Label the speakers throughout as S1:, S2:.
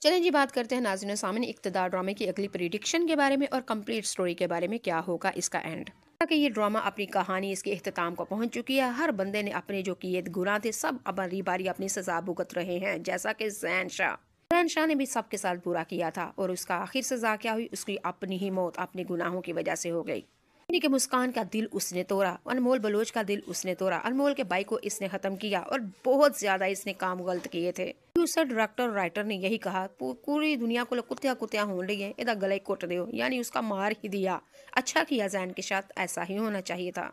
S1: चलें जी, बात करते हैं नाज़रीन सामने इक़्तिदार ड्रामे की अगली प्रेडिक्शन के बारे में और कंप्लीट स्टोरी के बारे में, क्या होगा इसका एंड। कि ये ड्रामा अपनी कहानी इसके इख्तिताम को पहुंच चुकी है। हर बंदे ने अपने जो किए गुनाह थे सब अब बारी बारी अपनी सजा भुगत रहे हैं, जैसा कि ज़ैन शाह ने भी सबके साथ बुरा किया था और उसका आखिर सजा क्या हुई, उसकी अपनी ही मौत अपने गुनाहों की वजह से हो गई। यानी कि मुस्कान का दिल उसने तोड़ा, अनमोल बलोच का दिल उसने तोड़ा, अनमोल के भाई को इसने खत्म किया और बहुत ज्यादा इसने काम गलत किए थे। प्रोड्यूसर डायरेक्टर राइटर ने यही कहा, पूरी दुनिया को कुत्तिया कुत्तिया हो रही है, इधर गले कोट दो, यानी उसका मार ही दिया। अच्छा किया, जैन के साथ ऐसा ही होना चाहिए था।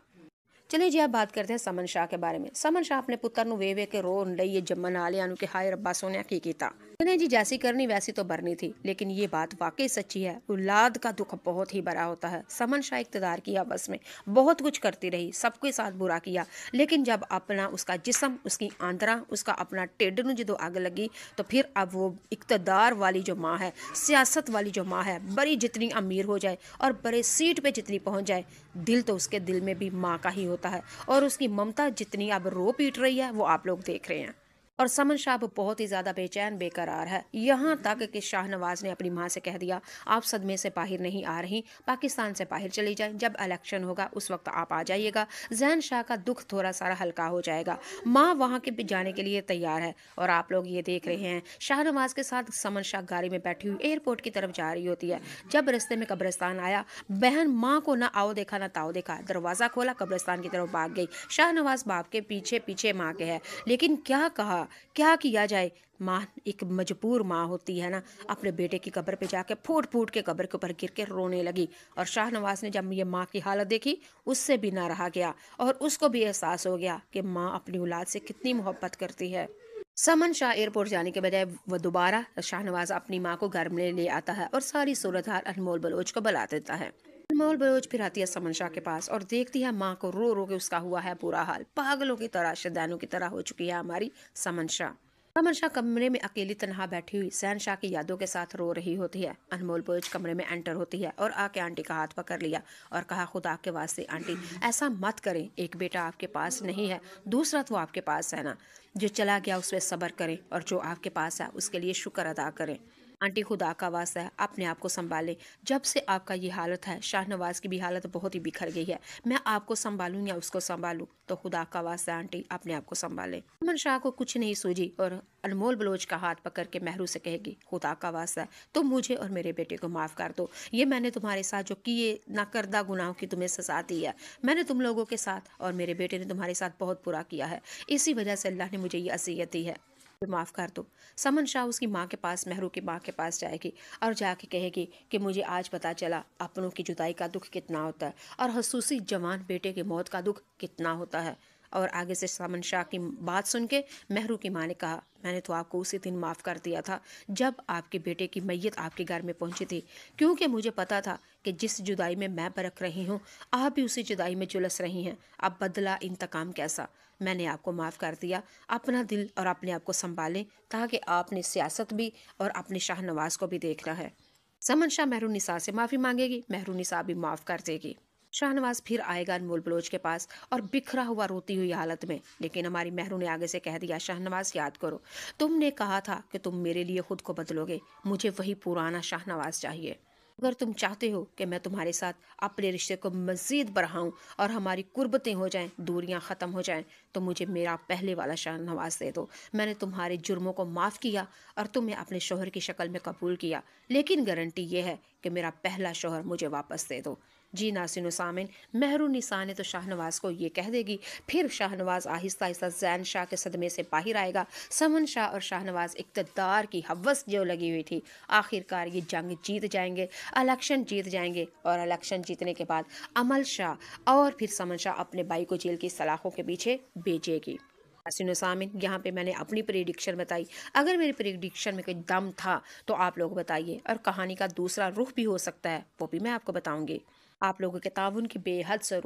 S1: चलिए जी, आप बात करते हैं समन शाह के बारे में। समन शाह अपने पुत्र नु वे के रो रही जम्मन आलिया के हाय रब्बा सोनिया की कीता। नहीं जी, जैसी करनी वैसी तो भरनी थी, लेकिन ये बात वाकई सच्ची है। औलाद का दुख बहुत ही बड़ा होता है। समन शाह इक़्तिदार की बस में बहुत कुछ करती रही, सबके साथ बुरा किया, लेकिन जब अपना उसका जिस्म, उसकी आंतरा, उसका अपना टिड नु जो आग लगी, तो फिर अब वो इक़्तिदार वाली जो माँ है, सियासत वाली जो माँ है, बड़ी जितनी अमीर हो जाए और बड़े सीट पे जितनी पहुंच जाए, दिल तो उसके दिल में भी माँ का ही होता है। और उसकी ममता जितनी अब रो पीट रही है वो आप लोग देख रहे हैं। और समन शाह बहुत ही ज्यादा बेचैन बेकरार है, यहाँ तक कि शाहनवाज ने अपनी माँ से कह दिया, आप सदमे से बाहर नहीं आ रही, पाकिस्तान से बाहर चली जाए, जब इलेक्शन होगा उस वक्त आप आ जाइएगा, जैन शाह का दुख थोड़ा सारा हल्का हो जाएगा। माँ वहाँ के जाने के लिए तैयार है। और आप लोग ये देख रहे हैं शाहनवाज के साथ समन शाह गाड़ी में बैठी हुई एयरपोर्ट की तरफ जा रही होती है। जब रास्ते में कब्रिस्तान आया, बहन माँ को ना आओ देखा ना ताओ देखा, दरवाजा खोला, कब्रिस्तान की तरफ भाग गई। शाहनवाज बाप के पीछे पीछे माँ के है, लेकिन क्या कहा, क्या किया जाए। माँ एक मजबूर माँ होती है ना, अपने बेटे की कब्र पे जाके फूट फूट के कब्र के ऊपर गिर के रोने लगी। और शाहनवाज ने जब ये माँ की हालत देखी, उससे भी ना रहा गया और उसको भी एहसास हो गया कि माँ अपनी औलाद से कितनी मोहब्बत करती है। समन शाह एयरपोर्ट जाने के बजाय वो दोबारा शाहनवाज अपनी माँ को घर में ले आता है और सारी सूरत हाल अनमोल बलोच को बुला देता है। अनमोल बलोच फिर आती है समन शाह के पास और देखती है माँ को रो रो के उसका हुआ है बुरा हाल। पागलों की तरह, शैतानों की तरह हो चुकी है हमारी समन शाह। समन शाह कमरे में अकेली तनहा बैठी हुई ज़ैन शाह की यादों के साथ रो रही होती है। अनमोल बलोच कमरे में एंटर होती है और आके आंटी का हाथ पकड़ लिया और कहा, खुदा के वास्ते आंटी ऐसा मत करें, एक बेटा आपके पास नहीं है, दूसरा तो आपके पास है ना, जो चला गया उस पर सब्र करें और जो आपके पास है उसके लिए शुक्र अदा करें। आंटी खुदा का वास्ता है अपने आप को संभालें, जब से आपका ये हालत है, शाहनवाज की भी हालत बहुत ही बिखर गई है, मैं आपको संभालूं या उसको संभालूं, तो खुदा का वास्ता है आंटी अपने आप को संभालें। अमन शाह को कुछ नहीं सूझी और अनमोल बलोच का हाथ पकड़ के महरू से कहेगी, खुदा का वास्ता है तुम मुझे और मेरे बेटे को माफ़ कर दो, ये मैंने तुम्हारे साथ जो किए नाकर्दा गुनाहों की तुम्हें सजा दी है, मैंने तुम लोगों के साथ और मेरे बेटे ने तुम्हारे साथ बहुत बुरा किया है, इसी वजह से अल्लाह ने मुझे ये अज़ियत दी है, माफ़ कर दो। समन शाह उसकी माँ के पास, महरू की माँ के पास जाएगी और जाके कहेगी कि मुझे आज पता चला अपनों की जुदाई का दुख कितना होता है और खसूसी जवान बेटे की मौत का दुख कितना होता है। और आगे से समन शाह की बात सुन के महरू की माँ ने कहा, मैंने तो आपको उसी दिन माफ़ कर दिया था जब आपके बेटे की मैयत आपके घर में पहुंची थी, क्योंकि मुझे पता था कि जिस जुदाई में मैं बरक रही हूँ आप भी उसी जुदाई में झुलस रही हैं। अब बदला इंतकाम कैसा, मैंने आपको माफ़ कर दिया। अपना दिल और अपने आप को संभालें, ताकि आपने सियासत भी और अपने शाहनवाज को भी देखना है। समन शाह महरून निसा से माफ़ी मांगेगी, महरून निसा भी माफ़ कर देगी। शाहनवाज फिर आएगा अनमोल बलोच के पास और बिखरा हुआ रोती हुई हालत में, लेकिन हमारी महरू ने आगे से कह दिया, शाहनवाज याद करो, तुमने कहा था कि तुम मेरे लिए खुद को बदलोगे, मुझे वही पुराना शाहनवाज चाहिए। अगर तुम चाहते हो कि मैं तुम्हारे साथ अपने रिश्ते को मज़ीद बढ़ाऊं और हमारी कुर्बतें हो जाएं, दूरियां ख़त्म हो जाएं, तो मुझे मेरा पहले वाला शाहनवाज दे दो। मैंने तुम्हारे जुर्मों को माफ़ किया और तुम्हें अपने शोहर की शक्ल में कबूल किया, लेकिन गारंटी ये है कि मेरा पहला शोहर मुझे वापस दे दो। जी नासिन सामिन, महरून निसा ने तो शाहनवाज को ये कह देगी, फिर शाहनवाज आहिस्ता आहिस्ता ज़ैन शाह के सदमे से बाहर आएगा। समन शाह और शाहनवाज इक़्तिदार की हवस जो लगी हुई थी, आखिरकार ये जंग जीत जाएंगे, इलेक्शन जीत जाएंगे और इलेक्शन जीतने के बाद अमल शाह और फिर समन शाह अपने भाई को जेल की सलाखों के पीछे भेजेगी। सामिन, यहाँ पे मैंने अपनी प्रेडिक्शन बताई, अगर मेरी प्रेडिक्शन में कोई दम था तो आप लोग बताइए, और कहानी का दूसरा रुख भी हो सकता है वो भी मैं आपको बताऊंगी। आप लोगों के ताउन की बेहद ज़रूरत